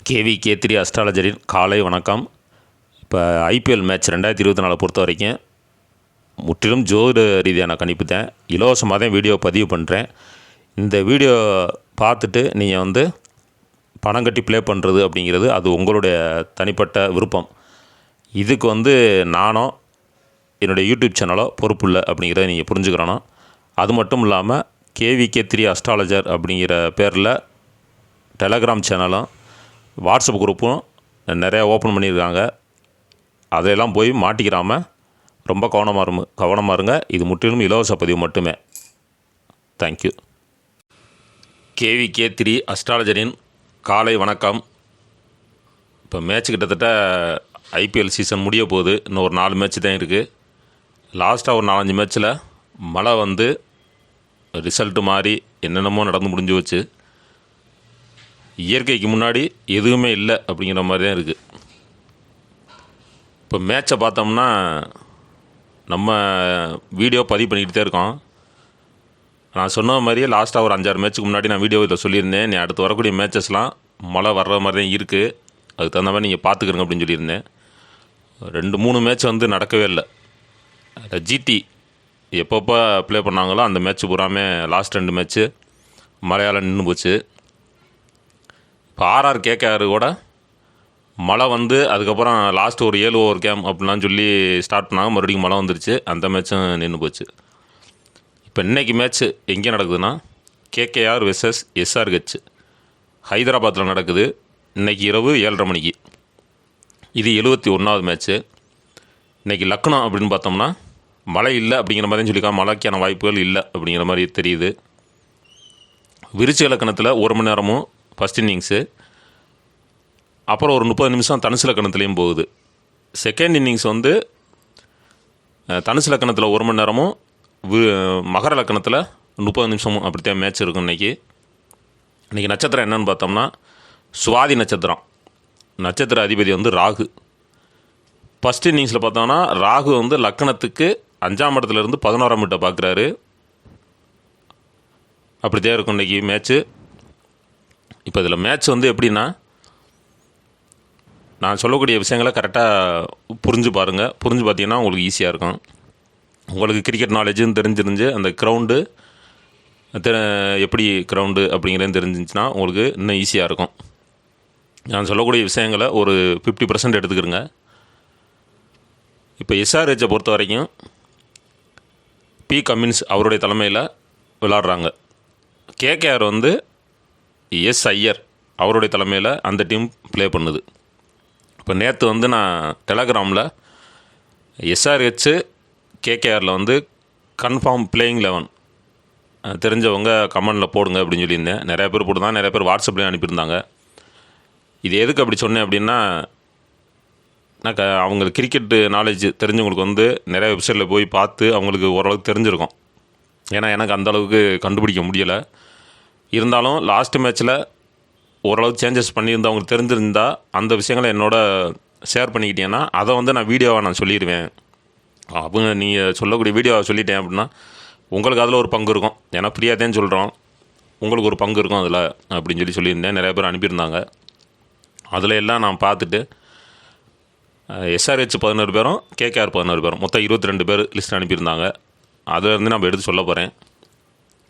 KVK3 அஸ்ட்ராலஜரின் காலை வணக்கம். இப்போ ஐபிஎல் மேட்ச் 2024 பொறுத்த வரைக்கும் முற்றிலும் ஜோதிட ரீதியான கணிப்பு தான். இலவசமாக தான் வீடியோ பதிவு பண்ணுறேன். இந்த வீடியோ பார்த்துட்டு நீங்கள் பணம் கட்டி ப்ளே பண்ணுறது அப்படிங்கிறது அது உங்களுடைய தனிப்பட்ட விருப்பம். இதுக்கு நானோ என்னுடைய யூடியூப் சேனலோ பொறுப்பு இல்லை அப்படிங்கிறத நீங்கள் புரிஞ்சுக்கிறணும். அது மட்டும் இல்லாமல் KVK3 அஸ்ட்ராலஜர் அப்படிங்கிற பேரில் டெலகிராம் சேனலும் வாட்ஸ்அப் குரூப்பும் நிறையா ஓப்பன் பண்ணியிருக்காங்க. அதையெல்லாம் போய் மாட்டிக்கிறாமல் ரொம்ப கவனமாக இருங்க. இது முற்றிலும் இலவச பதிவு மட்டுமே. தேங்க்யூ. KVK3 அஸ்ட்ராலஜரின் காலை வணக்கம். இப்போ மேட்ச் கிட்டத்தட்ட ஐபிஎல் சீசன் முடிய போகுது. இன்னும் ஒரு 4 மேட்ச் தான் இருக்குது. லாஸ்ட்டாக ஒரு 4-5 மேட்ச்சில் மழை ரிசல்ட்டு மாறி என்னென்னமோ நடந்து முடிஞ்சு வச்சு இயற்கைக்கு முன்னாடி எதுவுமே இல்லை அப்படிங்கிற மாதிரி தான் இருக்குது. இப்போ மேட்சை பார்த்தோம்னா நம்ம வீடியோ பதிவு பண்ணிக்கிட்டு தான் இருக்கோம். நான் சொன்ன மாதிரியே லாஸ்ட்டாக ஒரு 5-6 மேட்ச்சுக்கு முன்னாடி நான் வீடியோ இதில் சொல்லியிருந்தேன். நீ அடுத்து வரக்கூடிய மேட்சஸ்லாம் மழை வர்ற மாதிரி தான் இருக்குது, அதுக்கு தகுந்த மாதிரி நீங்கள் பார்த்துக்கிறங்க அப்படின்னு சொல்லியிருந்தேன். 2-3 மேட்ச் நடக்கவே இல்லை. ஜிடி எப்பப்போ ப்ளே பண்ணாங்களோ அந்த மேட்ச்சு பூராமே லாஸ்ட் 2 மேட்ச்சு மழையால் நின்று போச்சு. இப்போ ஆர்ஆர் கேகேஆர் கூட மழை அதுக்கப்புறம் லாஸ்ட் ஒரு 7 ஓவர் கேம் அப்படிலாம் சொல்லி ஸ்டார்ட் பண்ணாங்க. மறுபடியும் மழை வந்துருச்சு, அந்த மேட்சும் நின்று போச்சு. இப்போ இன்றைக்கி மேட்ச்சு எங்கே நடக்குதுன்னா கேகேஆர் வெர்சஸ் எஸ்ஆர்ஹெச் ஹைதராபாத்தில் நடக்குது. இன்றைக்கி இரவு 7:30 மணிக்கு. இது 71வது மேட்ச்சு. இன்றைக்கி லக்னோ அப்படின்னு பார்த்தோம்னா மழை இல்லை அப்படிங்கிற மாதிரி சொல்லியிருக்காங்க. மழைக்கான வாய்ப்புகள் இல்லை அப்படிங்கிற மாதிரி தெரியுது. விருச்சிக லக்கணத்தில் 1 மணி நேரமும் ஃபஸ்ட் இன்னிங்ஸு, அப்புறம் ஒரு 30 நிமிஷம் தனுசு லக்கணத்துலேயும் போகுது. செகண்ட் இன்னிங்ஸ் தனுசு லக்கணத்தில் 1 மணி நேரமும் மகர லக்கணத்தில் 30 நிமிஷமும் அப்படித்தான் மேட்ச் இருக்கும். இன்றைக்கி நட்சத்திரம் என்னென்னு பார்த்தோம்னா சுவாதி நட்சத்திரம். நட்சத்திர அதிபதி ராகு. ஃபஸ்ட் இன்னிங்ஸில் பார்த்தோம்னா ராகு லக்கணத்துக்கு 5ஆம் இடத்துலேருந்து 11ஆம் இடத்தை பார்க்குறாரு. அப்படித்தான் இருக்கும் இன்றைக்கி மேட்ச்சு. இப்போ இதில் மேட்ச் எப்படின்னா நான் சொல்லக்கூடிய விஷயங்களை கரெக்டாக புரிஞ்சு பாருங்கள். புரிஞ்சு பார்த்தீங்கன்னா உங்களுக்கு ஈஸியாக இருக்கும். உங்களுக்கு கிரிக்கெட் நாலேஜும் தெரிஞ்சிருந்து அந்த கிரவுண்டு எப்படி கிரவுண்டு அப்படிங்கிறது தெரிஞ்சிச்சுன்னா உங்களுக்கு இன்னும் ஈஸியாக இருக்கும். நான் சொல்லக்கூடிய விஷயங்களை ஒரு 50% எடுத்துக்கிறங்க. இப்போ எஸ்ஆர்ஹெச்சை பொறுத்த வரைக்கும் பி கம்மின்ஸ் அவருடைய தலைமையில் விளாட்றாங்க. கேகேஆர் எஸ் ஐயர் அவருடைய தலைமையில் அந்த டீம் ப்ளே பண்ணுது. இப்போ நேற்று நான் டெலகிராமில் எஸ்ஆர்ஹெச் கேகேஆரில் கன்ஃபார்ம் பிளேயிங் 11 தெரிஞ்சவங்க கமெண்டில் போடுங்க அப்படின்னு சொல்லியிருந்தேன். நிறையா பேர் போட்டுதான், நிறைய பேர் வாட்ஸ்அப்லேயும் அனுப்பியிருந்தாங்க. இது எதுக்கு அப்படி சொன்னேன் அப்படின்னா அவங்களுக்கு கிரிக்கெட்டு நாலேஜ் தெரிஞ்சவங்களுக்கு நிறைய வெப்சைட்டில் போய் பார்த்து அவங்களுக்கு ஓரளவுக்கு தெரிஞ்சிருக்கும். ஏன்னா எனக்கு அந்தளவுக்கு கண்டுபிடிக்க முடியலை. இருந்தாலும் லாஸ்ட் மேட்ச்சில் ஓரளவுக்கு சேஞ்சஸ் பண்ணியிருந்தால் அவங்களுக்கு தெரிஞ்சிருந்தால் அந்த விஷயங்களை என்னோட ஷேர் பண்ணிக்கிட்டீங்கன்னா அதை நான் வீடியோவாக நான் சொல்லிடுவேன். அவங்க நீங்கள் சொல்லக்கூடிய வீடியோவை சொல்லிட்டேன் அப்படின்னா உங்களுக்கு அதில் ஒரு பங்கு இருக்கும். ஏன்னா ஃப்ரீயாக தான் சொல்கிறோம், உங்களுக்கு ஒரு பங்கு இருக்கும் அதில் அப்படின்னு சொல்லியிருந்தேன். நிறைய பேர் அனுப்பியிருந்தாங்க. அதில் எல்லாம் நான் பார்த்துட்டு எஸ்ஆர்ஹெச் 11 பேரும் கேகேஆர் 11 பேரும் மொத்தம் 22 பேர் லிஸ்ட் அனுப்பியிருந்தாங்க. அதிலேருந்து நம்ம எடுத்து சொல்ல போகிறேன்.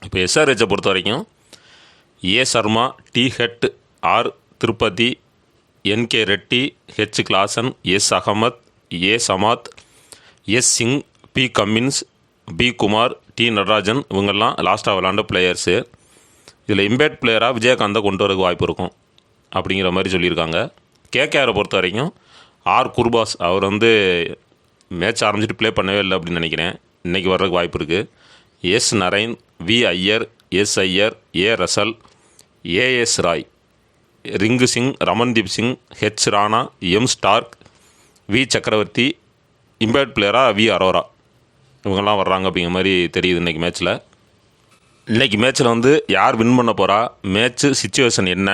இப்போ எஸ்ஆர்ஹெச்சை பொறுத்த வரைக்கும் A Sharma, T Head, R Tripathi, NK Reddy, H Klaasen, S Ahmed, A Samad, S Singh, P Cummins, B Kumar, T Natarajan இவங்கெல்லாம் லாஸ்ட்டாக விளாண்ட பிளேயர்ஸு. இதில் இம்பேக்ட் பிளேயராக விஜயகாந்தை கொண்டு வரதுக்கு வாய்ப்பு இருக்கும் அப்படிங்கிற மாதிரி சொல்லியிருக்காங்க. கேகேஆரை பொறுத்த வரைக்கும் ஆர் குர்பாஸ் அவர் மேட்ச் ஆரம்பிச்சிட்டு ப்ளே பண்ணவே இல்லை அப்படின்னு நினைக்கிறேன். இன்றைக்கி வர்றதுக்கு வாய்ப்பு இருக்குது. S Narine, V Iyer, S Iyer, A Russell, AS Roy, Rinku Singh, Ramandeep Singh, H Rana, M Starc, V Chakravarthy, impact பிளேயராக வி அரோரா இவங்கெல்லாம் வர்றாங்க அப்படிங்கிற மாதிரி தெரியுது. இன்றைக்கி மேட்ச்சில் யார் வின் பண்ண போகிறா, மேட்ச்சு சிச்சுவேஷன் என்ன,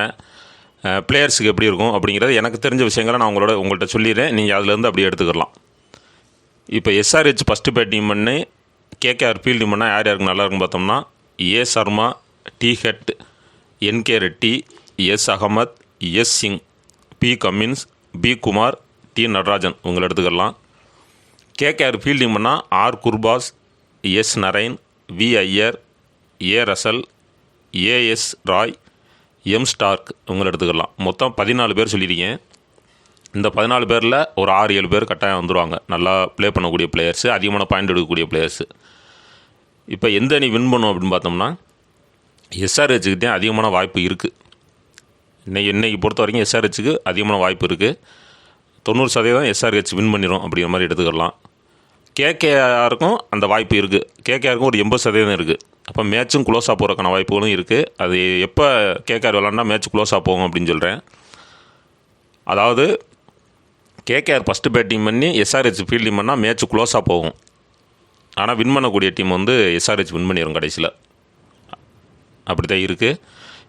பிளேயர்ஸுக்கு எப்படி இருக்கும் அப்படிங்கிறது எனக்கு தெரிஞ்ச விஷயங்களை நான் உங்கள்கிட்ட சொல்லிடுறேன். நீங்கள் அதிலேருந்து அப்படியே எடுத்துக்கலாம். இப்போ எஸ்ஆர்ஹெச் ஃபஸ்ட்டு பேட்டிங் பண்ணி கேகேஆர் ஃபீல்டிங் பண்ணால் யார் யாருக்கு நல்லா இருக்குன்னு பார்த்தோம்னா A Sharma, T Head, NK Reddy, S Ahmed, S Singh P Cummins, B Kumar, T Natarajan இவங்களை எடுத்துக்கலாம். கேகேஆர் ஃபீல்டிங் பண்ணால் R Gurbaz, S Narine, V Iyer, A Russell, AS Roy, M Starc இவங்களை எடுத்துக்கலாம். மொத்தம் 14 பேர் சொல்லியிருக்கேன். இந்த 14 பேரில் ஒரு 6-7 பேர் கட்டாயம் வந்துடுவாங்க. நல்லா ப்ளே பண்ணக்கூடிய பிளேயர்ஸு, அதிகமான பாயிண்ட் எடுக்கக்கூடிய பிளேயர்ஸு. இப்போ எந்த அணி வின் பண்ணும் அப்படின்னு பார்த்தோம்னா எஸ்ஆர்ஹெச்சுக்கு தான் அதிகமான வாய்ப்பு இருக்குது. இன்றைக்கி பொறுத்த வரைக்கும் எஸ்ஆர்ஹெச்சுக்கு அதிகமான வாய்ப்பு இருக்குது. 90% எஸ்ஆர்ஹெச் வின் பண்ணிடும் அப்படிங்கிற மாதிரி எடுத்துக்கலாம். கேகேஆருக்கும் அந்த வாய்ப்பு இருக்குது. கேகேஆருக்கும் ஒரு 80% இருக்குது. அப்போ மேட்சும் க்ளோஸாக போகிறக்கான வாய்ப்புகளும் இருக்குது. அது எப்போ கேகேஆர் விளாண்டா மேட்ச் க்ளோஸாக போகும் அப்படின்னு சொல்கிறேன். அதாவது கேகேஆர் ஃபஸ்ட்டு பேட்டிங் பண்ணி எஸ்ஆர்ஹெச் ஃபீல்டிங் பண்ணால் மேட்ச் க்ளோஸாக போகும். ஆனால் வின் பண்ணக்கூடிய டீம் வந்து எஸ்ஆர்ஹெச் வின் பண்ணிடும் கடைசியில். அப்படி தான் இருக்குது.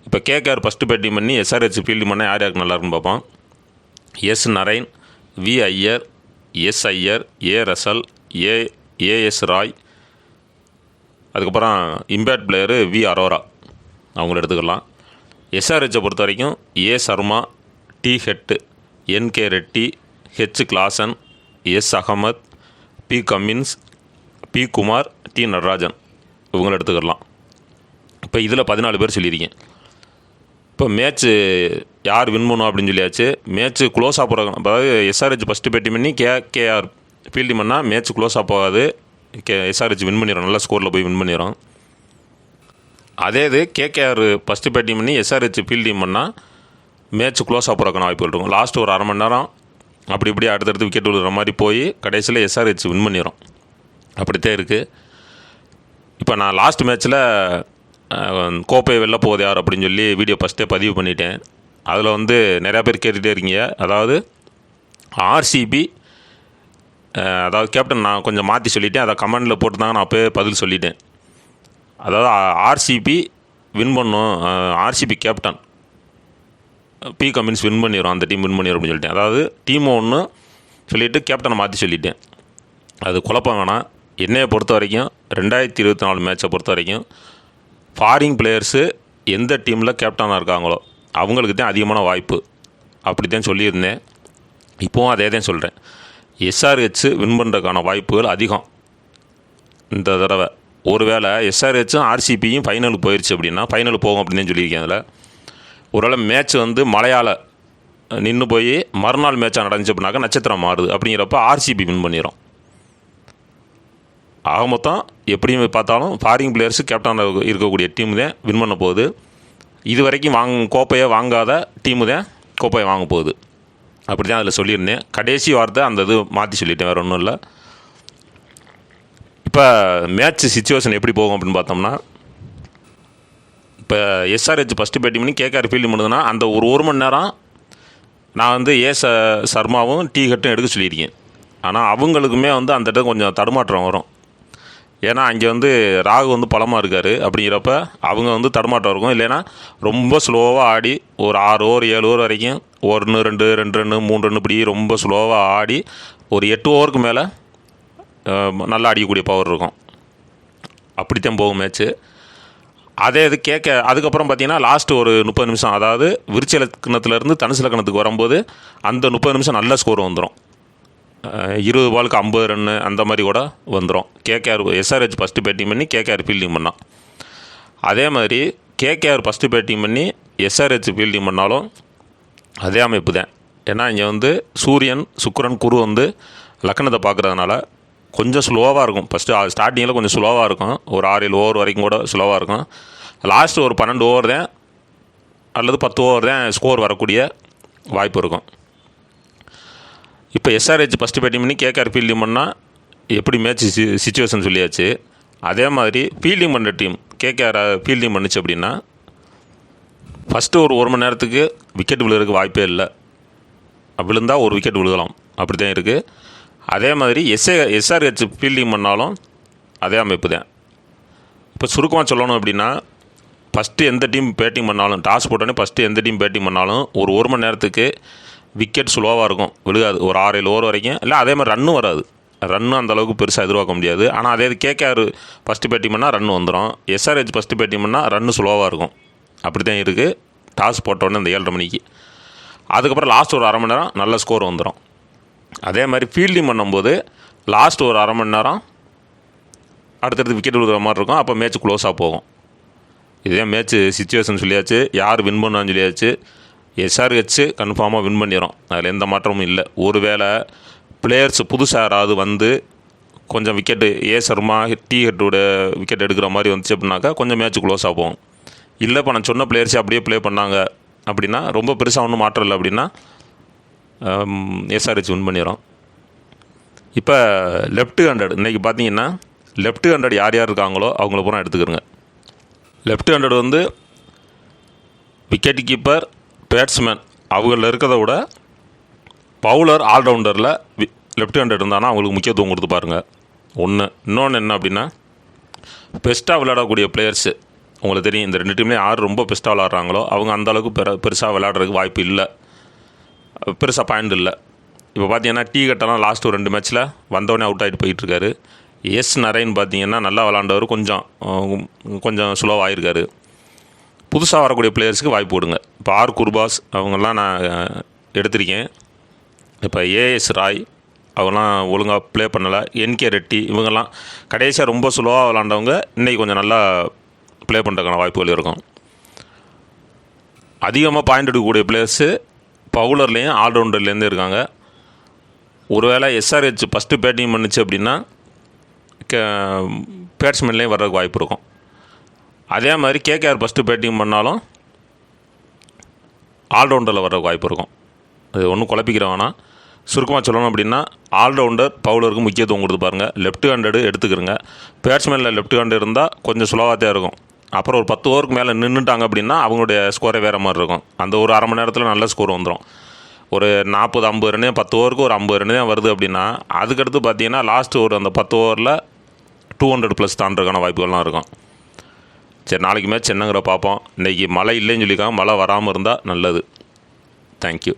இப்போ கேகேஆர் ஃபஸ்ட்டு பேட்டிங் பண்ணி எஸ்ஆர்ஹெச் ஃபீல்டிங் பண்ணால் யார் யாருக்கு நல்லாயிருக்குன்னு பார்ப்போம். S Narine, V Iyer, S Iyer, A Russell, AS Roy, அதுக்கப்புறம் இம்பேக்ட் பிளேயரு வி அரோரா அவங்கள எடுத்துக்கலாம். எஸ்ஆர்ஹெச்சை பொறுத்த வரைக்கும் A Sharma, T Head, NK Reddy, H Klaasen, S Ahmed, P Cummins, B Kumar, T Natarajan இவங்களை எடுத்துக்கலாம். இப்போ இதில் 14 பேர் சொல்லியிருக்கேன். இப்போ மேட்ச்சு யார் வின் பண்ணும் அப்படின்னு சொல்லியாச்சு. மேட்ச்சு க்ளோஸாக போகிறாங்க. அதாவது எஸ்ஆர்ஹெச் ஃபஸ்ட்டு பேட்டிங் பண்ணி கேகேஆர் ஃபீல்டிங் பண்ணால் மேட்ச் க்ளோஸாக போகாது. எஸ்ஆர்ஹெச் வின் பண்ணிடும், நல்ல ஸ்கோரில் போய் வின் பண்ணிடும். அதே இது கேகேஆர் ஃபஸ்ட்டு பேட்டிங் பண்ணி எஸ்ஆர்ஹெச் ஃபீல்டிங் பண்ணால் மேட்ச் க்ளோஸாக போகிறக்கான வாய்ப்புகள் இருக்கும். லாஸ்ட் ஒரு அரை மணி நேரம் அப்படி இப்படி அடுத்தடுத்து விக்கெட் விழுகிற மாதிரி போய் கடைசியில் எஸ்ஆர்ஹெச் வின் பண்ணிடும். அப்படித்தான் இருக்குது. இப்போ நான் லாஸ்ட் மேட்ச்சில் கோப்பை வெளில போகுது யார் அப்படின்னு சொல்லி வீடியோ ஃபஸ்ட்டே பதிவு பண்ணிட்டேன். அதில் வந்து நிறையா பேர் கேட்டுகிட்டே இருக்கீங்க. அதாவது ஆர்சிபி, அதாவது கேப்டன் நான் கொஞ்சம் மாற்றி சொல்லிட்டேன். அதை கமெண்டில் போட்டுருந்தாங்க, நான் அப்போயே பதில் சொல்லிட்டேன். அதாவது ஆர்சிபி வின் பண்ணும், RCB captain P Cummins win பண்ணிடும், அந்த டீம் வின் பண்ணிடும் அப்படின்னு சொல்லிட்டேன். அதாவது டீம் ஒன்று சொல்லிவிட்டு கேப்டனை மாற்றி சொல்லிட்டேன். அது குழப்பம் வேணாம். என்னையை பொறுத்த வரைக்கும் 2024 மேட்சை பொறுத்த வரைக்கும் ஃபாரின் பிளேயர்ஸு எந்த டீமில் கேப்டனாக இருக்காங்களோ அவங்களுக்கு தான் அதிகமான வாய்ப்பு. அப்படி தான் சொல்லியிருந்தேன். இப்போவும் அதே தான் சொல்கிறேன். எஸ்ஆர்ஹெச் வின் பண்ணுறதுக்கான வாய்ப்புகள் அதிகம் இந்த தடவை. ஒருவேளை எஸ்ஆர்ஹெச்சும் ஆர்சிபியும் ஃபைனலுக்கு போயிடுச்சு அப்படின்னா, ஃபைனலுக்கு போகும் அப்படின்னு தான் சொல்லியிருக்கேன். அதில் ஒருவேளை மேட்ச் வந்து மழையால் நின்று போய் மறுநாள் மேட்சாக நடந்துச்சு அப்படின்னாக்கா நட்சத்திரம் மாறுது. அப்படிங்கிறப்ப ஆர்சிபி வின் பண்ணிடும். ஆக மொத்தம் எப்படியும் பார்த்தாலும் ஃபாரின் பிளேயர்ஸு கேப்டனாக இருக்கக்கூடிய டீமு தான் வின் பண்ண போகுது. இது வரைக்கும் கோப்பையை வாங்காத டீமு தான் கோப்பையை வாங்க போகுது. அப்படி தான் அதில் சொல்லியிருந்தேன். கடைசி வார்த்தை அந்த இது மாற்றி சொல்லிட்டேன், வேறு ஒன்றும் இல்லை. இப்போ மேட்ச் சிச்சுவேஷன் எப்படி போகும் அப்படின்னு பார்த்தோம்னா, இப்போ எஸ்ஆர்ஹெச் ஃபஸ்ட்டு பேட்டிங் பண்ணி கேகேஆர் ஃபீல்டிங் பண்ணுதுன்னா அந்த ஒரு மணி நேரம் நான் வந்து சர்மாவும் டி ஹெட்டும் எடுக்க சொல்லியிருக்கேன். ஆனால் அவங்களுக்குமே வந்து அந்த இடத்துல கொஞ்சம் தடுமாற்றம் வரும். ஏன்னா அங்கே வந்து ராகு வந்து பலமாக இருக்கார். அப்படிங்கிறப்ப அவங்க வந்து தடுமாட்டம் இருக்கும். இல்லைன்னா ரொம்ப ஸ்லோவாக ஆடி ஒரு 6 ஓவர் 7 ஓவர் வரைக்கும் 1 ரன் 2 ரன் 3 ரன் இப்படி ரொம்ப ஸ்லோவாக ஆடி ஒரு 8 ஓவருக்கு மேலே நல்லா அடிக்கக்கூடிய பவர் இருக்கும். அப்படித்தான் போகும் மேட்ச்சு. அதே இது அதுக்கப்புறம் பார்த்திங்கன்னா லாஸ்ட்டு ஒரு 30 நிமிஷம், அதாவது விருச்ச இலக்கணத்துலேருந்து தனுசு இலக்கணத்துக்கு வரும்போது அந்த 30 நிமிஷம் நல்ல ஸ்கோர் வந்துடும். 20 பாலுக்கு 50 ரன்னு அந்த மாதிரி கூட வந்துடும். எஸ்ஆர்ஹெச் ஃபஸ்ட்டு பேட்டிங் பண்ணி கேகேஆர் ஃபீல்டிங் பண்ணால். அதே மாதிரி கேகேஆர் ஃபஸ்ட்டு பேட்டிங் பண்ணி எஸ்ஆர்ஹெச் ஃபீல்டிங் பண்ணாலும் அதே அமைப்பு தான். ஏன்னா இங்கே வந்து சூரியன், சுக்கிரன், குரு வந்து லக்கணத்தை பார்க்குறதுனால கொஞ்சம் ஸ்லோவாக இருக்கும். ஃபஸ்ட்டு ஸ்டார்டிங்கில் கொஞ்சம் ஸ்லோவாக இருக்கும். ஒரு 6-7 ஓவர் வரைக்கும் கூட ஸ்லோவாக இருக்கும். லாஸ்ட்டு ஒரு 12 ஓவர் தான் அல்லது 10 ஓவர் தான் ஸ்கோர் வரக்கூடிய வாய்ப்பு இருக்கும். இப்போ எஸ்ஆர்ஹெச் ஃபஸ்ட்டு பேட்டிங் பண்ணி கேகேஆர் ஃபீல்டிங் பண்ணால் எப்படி மேட்ச் சிச்சுவேஷன் சொல்லியாச்சு. அதே மாதிரி ஃபீல்டிங் பண்ணுற டீம் கேகேஆர் ஃபீல்டிங் பண்ணுச்சு அப்படின்னா ஃபஸ்ட்டு ஒரு மணி நேரத்துக்கு விக்கெட் விழுகிறதுக்கு வாய்ப்பே இல்லை. விழுந்தால் ஒரு விக்கெட் விழுகலாம், அப்படி தான் இருக்குது. அதே மாதிரி எஸ்ஆர்ஹெச் ஃபீல்டிங் பண்ணாலும் அதே அமைப்பு தான். இப்போ சுருக்கமாக சொல்லணும் அப்படின்னா, ஃபஸ்ட்டு எந்த டீம் பேட்டிங் பண்ணாலும், டாஸ் போட்டோன்னே ஃபஸ்ட்டு எந்த டீம் பேட்டிங் பண்ணாலும் ஒரு மணி நேரத்துக்கு விக்கெட் ஸ்லோவாக இருக்கும், விழுகாது. ஒரு 6-7 ஓவர் வரைக்கும். இல்லை அதே மாதிரி ரன்னும் வராது. ரன்னும் அந்தளவுக்கு பெருசாக எதிர்பார்க்க முடியாது. ஆனால் அதே கேகேஆர் ஃபஸ்ட்டு பேட்டிங் பண்ணால் ரன் வந்துடும். எஸ்ஆர்ஹெச் ஃபஸ்ட்டு பேட்டிங் பண்ணால் ரன்னு ஸ்லோவாக இருக்கும். அப்படி தான் இருக்குது டாஸ் போட்டோன்னே இந்த 7:30 மணிக்கு. அதுக்கப்புறம் லாஸ்ட் ஒரு அரை மணி நேரம் நல்ல ஸ்கோர் வந்துடும். அதே மாதிரி ஃபீல்டிங் பண்ணும்போது லாஸ்ட் ஒரு அரை மணி நேரம் அடுத்தடுத்து விக்கெட் விழுகிற மாதிரி இருக்கும். அப்போ மேட்ச் க்ளோஸாக போகும். இதே மேட்ச்சு சிச்சுவேஷன் சொல்லியாச்சு, யார் வின் பண்ணான்னு சொல்லியாச்சு. SRH கன்ஃபார்மாக வின் பண்ணிடும், அதில் எந்த மாற்றமும் இல்லை. ஒருவேளை பிளேயர்ஸ் புதுசாக யாராவது வந்து கொஞ்சம் விக்கெட்டு சர்மா ஹெட்டோட விக்கெட் எடுக்கிற மாதிரி வந்துச்சு அப்படின்னாக்கா கொஞ்சம் மேட்ச் க்ளோஸாக போகும். இல்லை இப்போ நான் சொன்ன பிளேயர்ஸே அப்படியே ப்ளே பண்ணாங்க அப்படின்னா, ரொம்ப பெருசாக ஒன்றும் மாற்றம் இல்லை அப்படின்னா SRH வின் பண்ணிடும். இப்போ லெஃப்ட் ஹேண்டட் இன்றைக்கி பார்த்தீங்கன்னா லெஃப்ட் ஹேண்டட் யார் யார் இருக்காங்களோ அவங்கள பூரா எடுத்துக்கிறங்க. லெஃப்ட் ஹேண்டட் வந்து விக்கெட் கீப்பர், பேட்ஸ்மேன் அவங்களில் இருக்கிறத விட பவுலர், ஆல்ரவுண்டரில் லெஃப்ட் ஹேண்டட் இருந்தானா அவங்களுக்கு முக்கியத்துவம் கொடுத்து பாருங்கள். இன்னொன்று என்ன அப்படின்னா, பெஸ்ட்டாக விளையாடக்கூடிய பிளேயர்ஸு உங்களுக்கு தெரியும். இந்த 2 டீம்லேயும் யார் ரொம்ப பெஸ்ட்டாக விளாட்றாங்களோ அவங்க அந்தளவுக்கு பெருசாக விளையாடுறதுக்கு வாய்ப்பு இல்லை, பெருசாக பாயிண்ட் இல்லை. இப்போ பார்த்தீங்கன்னா டீ கட்டெல்லாம் லாஸ்ட் ஒரு 2 மேட்ச்சில் வந்தவொடனே அவுட் ஆகிட்டு போயிட்டுருக்காரு. நரேன் பார்த்தீங்கன்னா நல்லா விளாண்டவர், கொஞ்சம் ஸ்லோவாக ஆகிருக்காரு. புதுசாக வரக்கூடிய பிளேயர்ஸுக்கு வாய்ப்பு கொடுங்க. இப்போ குர்பாஸ் அவங்கெல்லாம் நான் எடுத்திருக்கேன். இப்போ AS ராய் அவங்களாம் ஒழுங்காக ப்ளே பண்ணலை. NK ரெட்டி இவங்கெல்லாம் கடைசியாக ரொம்ப ஸ்லோவாக விளாண்டவங்க இன்றைக்கி கொஞ்சம் நல்லா ப்ளே பண்ணுறதுக்கான வாய்ப்புகள் இருக்கும். அதிகமாக பாயிண்ட் எடுக்கக்கூடிய பிளேயர்ஸு பவுலர்லேயும் ஆல்ரவுண்டர்லேருந்து இருக்காங்க. ஒருவேளை SRH ஃபஸ்ட்டு பேட்டிங் பண்ணிச்சு அப்படின்னா பேட்ஸ்மேன்லேயும் வர்றதுக்கு வாய்ப்பு இருக்கும். அதே மாதிரி KKR ஃபஸ்ட்டு பேட்டிங் பண்ணாலும் ஆல்ரவுண்டரில் வர்றதுக்கு வாய்ப்பு இருக்கும். அது ஒன்றும் குழப்பிக்கிற வேணாம். சுருக்கமாக சொல்லணும் அப்படின்னா ஆல்ரவுண்டர் பவுலருக்கு முக்கியத்துவம் கொடுத்து பாருங்கள். லெஃப்ட் ஹேண்டடு எடுத்துக்கிறங்க. பேட்ஸ்மேனில் லெஃப்ட் ஹேண்டு இருந்தால் கொஞ்சம் ஸ்லோவாக தான் இருக்கும். அப்புறம் ஒரு 10 ஓவருக்கு மேலே நின்றுட்டாங்க அப்படின்னா அவங்களுடைய ஸ்கோரே வேறு மாதிரி இருக்கும். அந்த ஒரு அரை மணி நேரத்தில் நல்ல ஸ்கோர் வந்துடும். ஒரு 40-50 ரன்னு 10 ஓவருக்கு ஒரு 50 ரன்னு தான் வருது அப்படின்னா, அதுக்கடுத்து பார்த்தீங்கன்னா லாஸ்ட்டு ஒரு அந்த 10 ஓவரில் 200+ தாண்டதுக்கான வாய்ப்புகள்லாம் இருக்கும். சரி, நாளைக்கு மேட்ச் என்னங்கிற பார்ப்போம். இன்றைக்கி மழை இல்லைன்னு சொல்லியிருக்காங்க. மழை வராமல் இருந்தால் நல்லது. தேங்க்யூ.